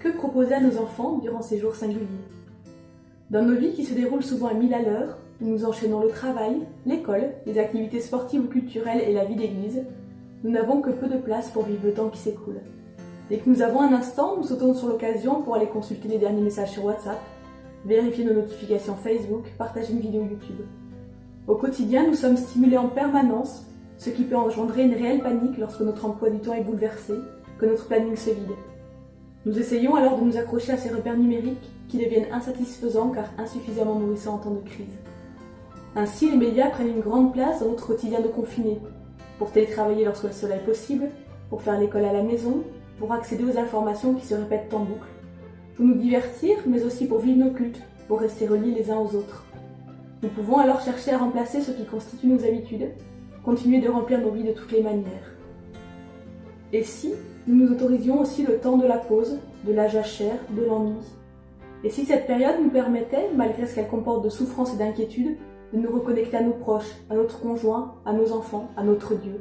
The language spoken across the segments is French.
Que proposer à nos enfants durant ces jours singuliers? Dans nos vies qui se déroulent souvent à 1000 à l'heure, où nous enchaînons le travail, l'école, les activités sportives ou culturelles et la vie d'église, nous n'avons que peu de place pour vivre le temps qui s'écoule. Dès que nous avons un instant, nous sautons sur l'occasion pour aller consulter les derniers messages sur WhatsApp, vérifier nos notifications Facebook, partager une vidéo YouTube. Au quotidien, nous sommes stimulés en permanence, ce qui peut engendrer une réelle panique lorsque notre emploi du temps est bouleversé, que notre planning se vide. Nous essayons alors de nous accrocher à ces repères numériques qui deviennent insatisfaisants car insuffisamment nourrissants en temps de crise. Ainsi, les médias prennent une grande place dans notre quotidien de confinés, pour télétravailler lorsque cela est possible, pour faire l'école à la maison, pour accéder aux informations qui se répètent en boucle, pour nous divertir, mais aussi pour vivre nos cultes, pour rester reliés les uns aux autres. Nous pouvons alors chercher à remplacer ce qui constitue nos habitudes, continuer de remplir nos vies de toutes les manières. Et si nous nous autorisions aussi le temps de la pause, de la jachère, de l'ennui? Et si cette période nous permettait, malgré ce qu'elle comporte de souffrance et d'inquiétude, de nous reconnecter à nos proches, à notre conjoint, à nos enfants, à notre Dieu?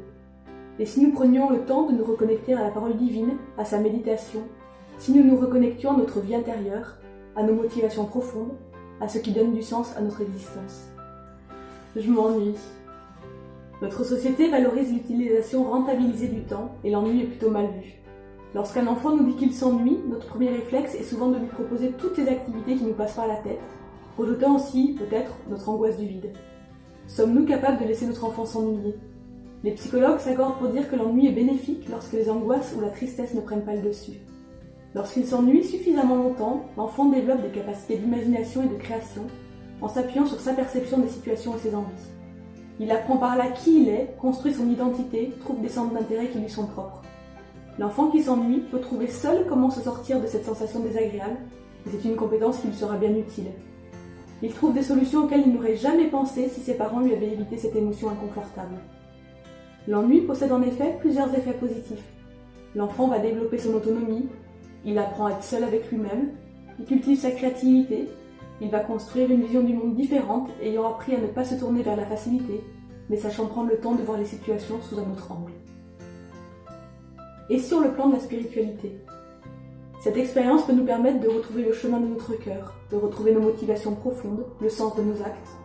Et si nous prenions le temps de nous reconnecter à la parole divine, à sa méditation, si nous nous reconnections à notre vie intérieure, à nos motivations profondes, à ce qui donne du sens à notre existence? Je m'ennuie. Notre société valorise l'utilisation rentabilisée du temps et l'ennui est plutôt mal vu. Lorsqu'un enfant nous dit qu'il s'ennuie, notre premier réflexe est souvent de lui proposer toutes les activités qui nous passent par la tête, projetant aussi, peut-être, notre angoisse du vide. Sommes-nous capables de laisser notre enfant s'ennuyer? Les psychologues s'accordent pour dire que l'ennui est bénéfique lorsque les angoisses ou la tristesse ne prennent pas le dessus. Lorsqu'il s'ennuie suffisamment longtemps, l'enfant développe des capacités d'imagination et de création en s'appuyant sur sa perception des situations et ses envies. Il apprend par là qui il est, construit son identité, trouve des centres d'intérêt qui lui sont propres. L'enfant qui s'ennuie peut trouver seul comment se sortir de cette sensation désagréable, et c'est une compétence qui lui sera bien utile. Il trouve des solutions auxquelles il n'aurait jamais pensé si ses parents lui avaient évité cette émotion inconfortable. L'ennui possède en effet plusieurs effets positifs. L'enfant va développer son autonomie, il apprend à être seul avec lui-même, il cultive sa créativité, il va construire une vision du monde différente, ayant appris à ne pas se tourner vers la facilité, mais sachant prendre le temps de voir les situations sous un autre angle. Et sur le plan de la spiritualité, cette expérience peut nous permettre de retrouver le chemin de notre cœur, de retrouver nos motivations profondes, le sens de nos actes,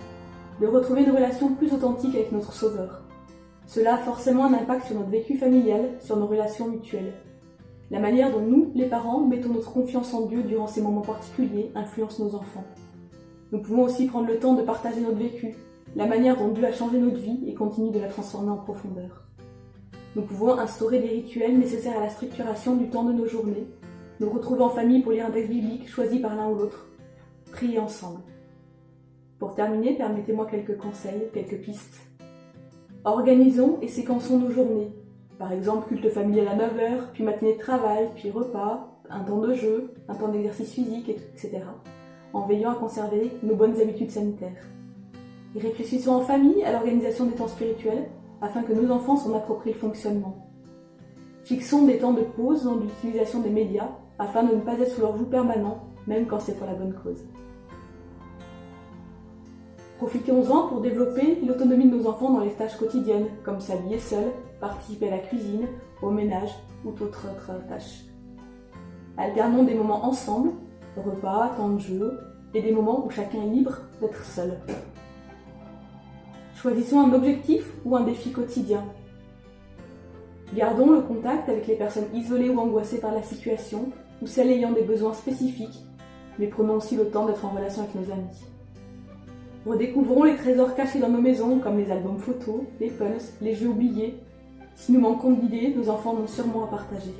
de retrouver une relation plus authentique avec notre Sauveur. Cela a forcément un impact sur notre vécu familial, sur nos relations mutuelles. La manière dont nous, les parents, mettons notre confiance en Dieu durant ces moments particuliers influence nos enfants. Nous pouvons aussi prendre le temps de partager notre vécu, la manière dont Dieu a changé notre vie et continue de la transformer en profondeur. Nous pouvons instaurer des rituels nécessaires à la structuration du temps de nos journées, nous retrouver en famille pour lire un texte biblique choisi par l'un ou l'autre, prier ensemble. Pour terminer, permettez-moi quelques conseils, quelques pistes. Organisons et séquençons nos journées. Par exemple, culte familial à 9h, puis matinée de travail, puis repas, un temps de jeu, un temps d'exercice physique, etc. En veillant à conserver nos bonnes habitudes sanitaires. Et réfléchissons en famille à l'organisation des temps spirituels afin que nos enfants s'en approprient le fonctionnement. Fixons des temps de pause dans l'utilisation des médias afin de ne pas être sous leur joug permanent, même quand c'est pour la bonne cause. Profitons-en pour développer l'autonomie de nos enfants dans les tâches quotidiennes, comme s'habiller seul, participer à la cuisine, au ménage ou toute autre tâche. Alternons des moments ensemble, repas, temps de jeu, et des moments où chacun est libre d'être seul. Choisissons un objectif ou un défi quotidien. Gardons le contact avec les personnes isolées ou angoissées par la situation, ou celles ayant des besoins spécifiques, mais prenons aussi le temps d'être en relation avec nos amis. Redécouvrons les trésors cachés dans nos maisons, comme les albums photos, les puns, les jeux oubliés. Si nous manquons d'idées, nos enfants en ont sûrement à partager.